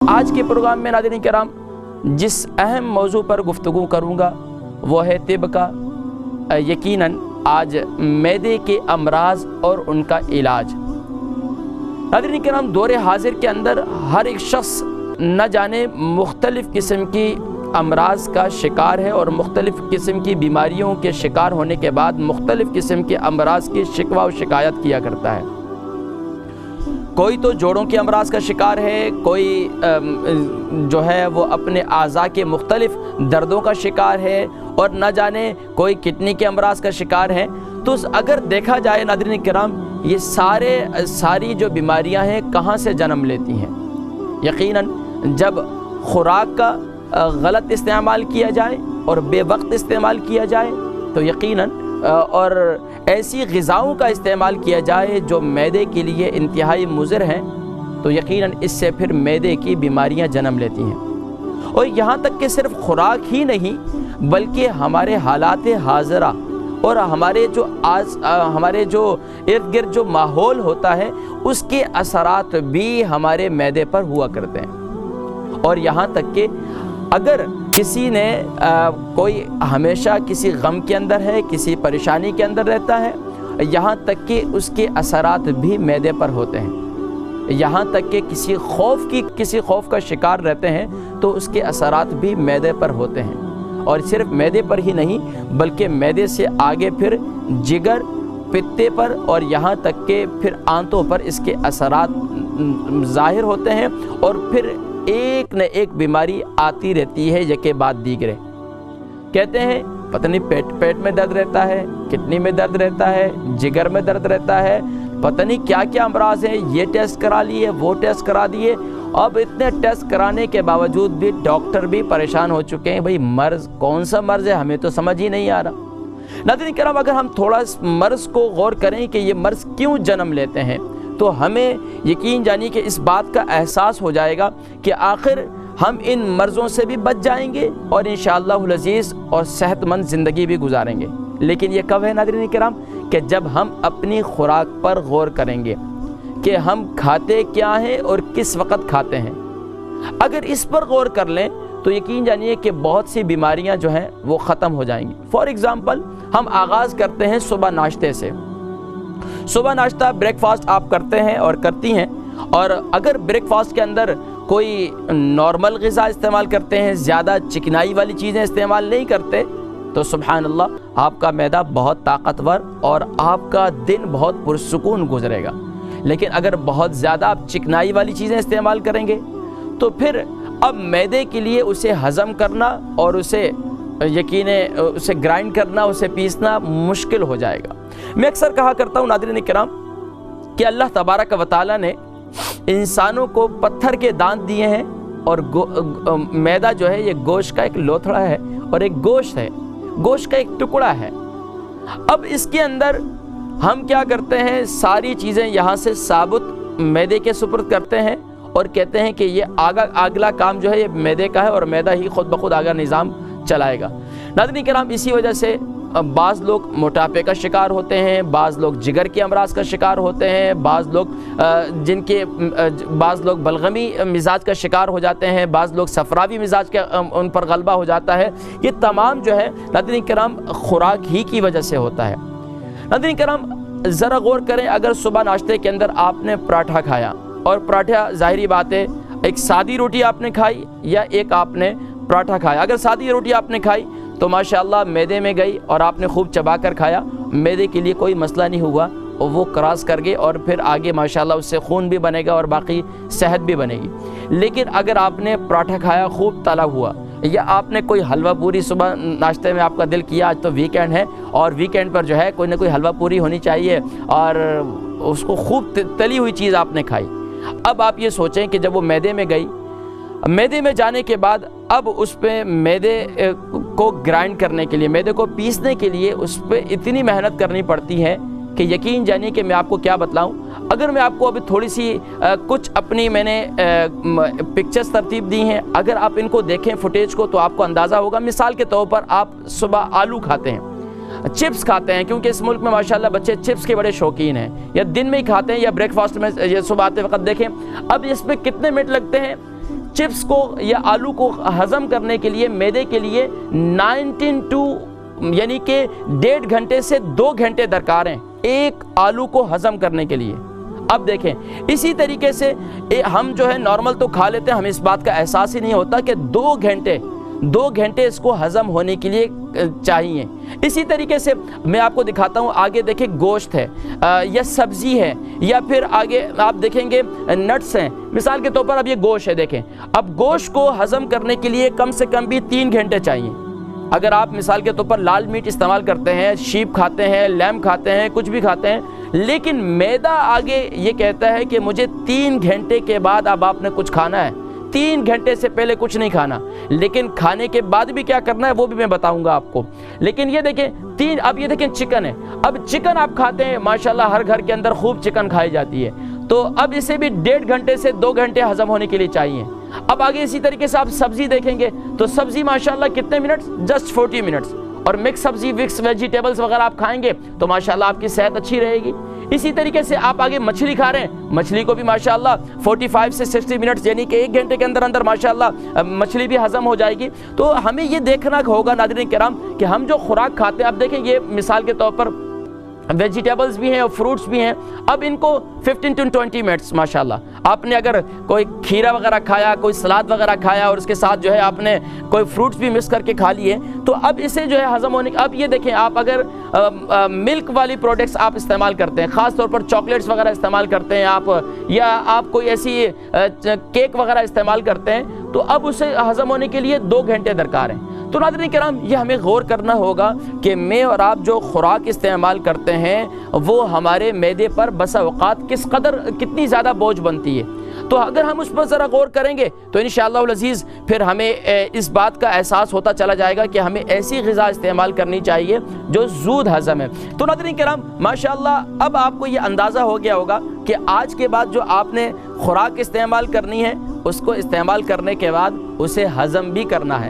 آج کے پروگرام میں ناظرین کرام جس اہم موضوع پر گفتگو کروں گا وہ ہے طب کا، یقیناً آج معدے کے امراض اور ان کا علاج۔ ناظرین کرام دور حاضر کے اندر ہر ایک شخص نہ جانے مختلف قسم کی امراض کا شکار ہے اور مختلف قسم کی بیماریوں کے شکار ہونے کے بعد مختلف قسم کے امراض کی شکوہ و شکایت کیا کرتا ہے۔ کوئی تو جوڑوں کے امراض کا شکار ہے، کوئی جو ہے وہ اپنے اعضاء کے مختلف دردوں کا شکار ہے، اور نہ جانے کوئی کڈنی کے امراض کا شکار ہے۔ تو اگر دیکھا جائے ناظرین کرام یہ ساری جو بیماریاں ہیں کہاں سے جنم لیتی ہیں؟ یقیناً جب خوراک کا غلط استعمال کیا جائے اور بے وقت استعمال کیا جائے تو یقیناً اور ایسی غذاؤں کا استعمال کیا جائے جو معدے کے لیے انتہائی مضر ہیں تو یقیناً اس سے پھر معدے کی بیماریاں جنم لیتی ہیں۔ اور یہاں تک کہ صرف خوراک ہی نہیں بلکہ ہمارے حالات حاضرہ اور ہمارے جو ارد گرد جو ماحول ہوتا ہے اس کے اثرات بھی ہمارے معدے پر ہوا کرتے ہیں۔ اور یہاں تک کہ اگر کسی نے کوئی ہمیشہ کسی غم کے اندر ہے، کسی پریشانی کے اندر رہتا ہے، یہاں تک کہ اس کے اثرات بھی معدے پر ہوتے ہیں۔ یہاں تک کہ کسی خوف کا شکار رہتے ہیں تو اس کے اثرات بھی معدے پر ہوتے ہیں۔ اور صرف معدے پر ہی نہیں بلکہ معدے سے آگے پھر جگر، پتے پر اور یہاں تک کہ پھر آنتوں پر اس کے اثرات ظاہر ہوتے ہیں، اور پھر ایک نہ ایک بیماری آتی رہتی ہے یکے بعد دیگرے۔ کہتے ہیں پتہ نہیں پیٹ میں درد رہتا ہے، کڈنی میں درد رہتا ہے، جگر میں درد رہتا ہے، پتہ نہیں کیا کیا امراض ہیں، یہ ٹیسٹ کرا لیے، وہ ٹیسٹ کرا دیے۔ اب اتنے ٹیسٹ کرانے کے باوجود بھی ڈاکٹر بھی پریشان ہو چکے ہیں، بھئی مرض کون سا مرض ہے ہمیں تو سمجھ ہی نہیں آ رہا۔ ناظرین کرام اگر ہم تھوڑا اس مرض کو غور کریں کہ یہ مرض کیوں جنم لیتے ہیں تو ہمیں یقین جانی کہ اس بات کا احساس ہو جائے گا کہ آخر ہم ان مرضوں سے بھی بچ جائیں گے اور انشاءاللہ العزیز اور صحت مند زندگی بھی گزاریں گے۔ لیکن یہ کب ہے ناظرین کرام؟ کہ جب ہم اپنی خوراک پر غور کریں گے کہ ہم کھاتے کیا ہیں اور کس وقت کھاتے ہیں۔ اگر اس پر غور کر لیں تو یقین جانیے کہ بہت سی بیماریاں جو ہیں وہ ختم ہو جائیں گی۔ فار ایگزامپل ہم آغاز کرتے ہیں صبح ناشتے سے۔ صبح ناشتہ بریک فاسٹ آپ کرتے ہیں اور کرتی ہیں، اور اگر بریک فاسٹ کے اندر کوئی نارمل غذا استعمال کرتے ہیں، زیادہ چکنائی والی چیزیں استعمال نہیں کرتے تو سبحان اللہ آپ کا معدہ بہت طاقتور اور آپ کا دن بہت پرسکون گزرے گا۔ لیکن اگر بہت زیادہ آپ چکنائی والی چیزیں استعمال کریں گے تو پھر اب معدے کے لیے اسے ہضم کرنا اور اسے گرائنڈ کرنا، اسے پیسنا مشکل ہو جائے گا۔ میں اکثر کہا کرتا ہوں ناظرین کرام کہ اللہ تبارک و تعالیٰ نے انسانوں کو پتھر کے دانت دیے ہیں، اور معدہ جو ہے یہ گوشت کا ایک لوتھڑا ہے اور ایک گوشت ہے، گوشت کا ایک ٹکڑا ہے۔ اب اس کے اندر ہم کیا کرتے ہیں، ساری چیزیں یہاں سے ثابت معدے کے سپرد کرتے ہیں اور کہتے ہیں کہ یہ اگلا کام جو ہے یہ معدے کا ہے اور معدہ ہی خود بخود آگا نظام چلائے گا۔ ناظرین کرام اسی وجہ سے بعض لوگ موٹاپے کا شکار ہوتے ہیں، بعض لوگ جگر کے امراض کا شکار ہوتے ہیں، بعض لوگ بلغمی مزاج کا شکار ہو جاتے ہیں، بعض لوگ صفراوی مزاج کا ان پر غلبہ ہو جاتا ہے۔ یہ تمام جو ہے ناظرین کرام خوراک ہی کی وجہ سے ہوتا ہے۔ ناظرین کرام ذرا غور کریں، اگر صبح ناشتے کے اندر آپ نے پراٹھا کھایا، اور پراٹھا ظاہری بات ہے ایک سادی روٹی آپ نے کھائی یا ایک آپ نے پراٹھا کھایا، اگر سادی روٹی آپ نے کھائی تو ماشاءاللہ معدے میں گئی اور آپ نے خوب چبا کر کھایا، معدے کے لیے کوئی مسئلہ نہیں ہوا، اور وہ کراس کر گئے اور پھر آگے ماشاءاللہ اس سے خون بھی بنے گا اور باقی صحت بھی بنے گی۔ لیکن اگر آپ نے پراٹھا کھایا خوب تلا ہوا، یا آپ نے کوئی حلوہ پوری صبح ناشتے میں آپ کا دل کیا، آج تو ویکینڈ ہے اور ویکینڈ پر جو ہے کوئی نہ کوئی حلوہ پوری ہونی چاہیے، اور اس کو خوب تلی ہوئی چیز آپ نے کھائی۔ اب آپ یہ سوچیں کہ جب وہ معدے میں گئی، معدے میں جانے کے بعد اب اس پہ معدے کو گرائنڈ کرنے کے لیے، معدے کو پیسنے کے لیے اس پہ اتنی محنت کرنی پڑتی ہے کہ یقین جانیے کہ میں آپ کو کیا بتلاؤں۔ اگر میں آپ کو ابھی تھوڑی سی کچھ اپنی میں نے پکچرز ترتیب دی ہیں، اگر آپ ان کو دیکھیں فوٹیج کو تو آپ کو اندازہ ہوگا۔ مثال کے طور پر آپ صبح آلو کھاتے ہیں، چپس کھاتے ہیں، کیونکہ اس ملک میں ماشاءاللہ بچے چپس کے بڑے شوقین ہیں، یا دن میں ہی کھاتے ہیں یا بریک فاسٹ میں، یہ صبح آتے وقت دیکھیں اب اس میں کتنے منٹ لگتے ہیں، چپس کو یا آلو کو ہضم کرنے کے لیے معدے کے لیے 19 یعنی کہ 1.5 گھنٹے سے 2 گھنٹے درکار ہیں ایک آلو کو ہضم کرنے کے لیے۔ اب دیکھیں اسی طریقے سے ہم جو ہے نارمل تو کھا لیتے ہیں، ہمیں اس بات کا احساس ہی نہیں ہوتا کہ 2 گھنٹے اس کو ہضم ہونے کے لیے چاہیے۔ اسی طریقے سے میں آپ کو دکھاتا ہوں، آگے دیکھیں گوشت ہے یا سبزی ہے یا پھر آگے آپ دیکھیں گے نٹس ہیں، مثال کے طور پر اب یہ گوشت ہے، دیکھیں اب گوشت کو ہضم کرنے کے لیے کم سے کم بھی 3 گھنٹے چاہیے۔ اگر آپ مثال کے طور پر لال میٹ استعمال کرتے ہیں، شیپ کھاتے ہیں، لیمب کھاتے ہیں، کچھ بھی کھاتے ہیں، لیکن معدہ آگے یہ کہتا ہے کہ مجھے 3 گھنٹے کے بعد اب آپ نے کچھ کھانا ہے، 3 گھنٹے سے پہلے کچھ نہیں کھانا، لیکن کھانے کے بعد بھی کیا کرنا ہے وہ بھی میں بتاؤں گا آپ کو۔ لیکن یہ دیکھیں اب یہ دیکھیں چکن ہے، اب چکن آپ کھاتے ہیں، ماشاءاللہ ہر گھر کے اندر خوب چکن کھائی جاتی ہے، تو اب اسے بھی 1.5 گھنٹے سے 2 گھنٹے ہضم ہونے کے لیے چاہیے۔ اب آگے اسی طریقے سے آپ سبزی دیکھیں گے تو سبزی ماشاءاللہ کتنے منٹس، جسٹ 40 منٹس، اور مکس سبزی مکس ویجیٹیبلز وغیرہ آپ کھائیں گے تو ماشاءاللہ آپ کی صحت اچھی رہے گی۔ اسی طریقے سے آپ آگے مچھلی کھا رہے ہیں، مچھلی کو بھی ماشاءاللہ 45 سے 60 منٹس یعنی کہ 1 گھنٹے کے اندر اندر ماشاءاللہ مچھلی بھی ہضم ہو جائے گی۔ تو ہمیں یہ دیکھنا ہوگا ناظرین کرام کہ ہم جو خوراک کھاتے ہیں، اب دیکھیں یہ مثال کے طور پر ویجیٹیبلز بھی ہیں اور فروٹس بھی ہیں، اب ان کو 15 to 20 منٹس ماشاءاللہ آپ نے اگر کوئی کھیرا وغیرہ کھایا، کوئی سلاد وغیرہ کھایا اور اس کے ساتھ جو ہے آپ نے کوئی فروٹس بھی مکس کر کے کھا لیے، تو اب اسے جو ہے ہضم ہونے اب یہ دیکھیں آپ اگر ملک والی پروڈکٹس آپ استعمال کرتے ہیں، خاص طور پر چاکلیٹس وغیرہ استعمال کرتے ہیں آپ، یا آپ کوئی ایسی کیک وغیرہ استعمال کرتے ہیں، تو اب اسے ہضم ہونے کے لیے 2 گھنٹے درکار ہیں۔ تو ناظرین کرام یہ ہمیں غور کرنا ہوگا کہ میں اور آپ جو خوراک استعمال کرتے ہیں وہ ہمارے معدے پر بسا اوقات کتنی زیادہ بوجھ بنتی ہے۔ تو اگر ہم اس پر ذرا غور کریں گے تو انشاءاللہ العزیز پھر ہمیں اس بات کا احساس ہوتا چلا جائے گا کہ ہمیں ایسی غذا استعمال کرنی چاہیے جو زود ہضم ہے۔ تو ناظرین کرام ماشاءاللہ اب آپ کو یہ اندازہ ہو گیا ہوگا کہ آج کے بعد جو آپ نے خوراک استعمال کرنی ہے اس کو استعمال کرنے کے بعد اسے ہضم بھی کرنا ہے۔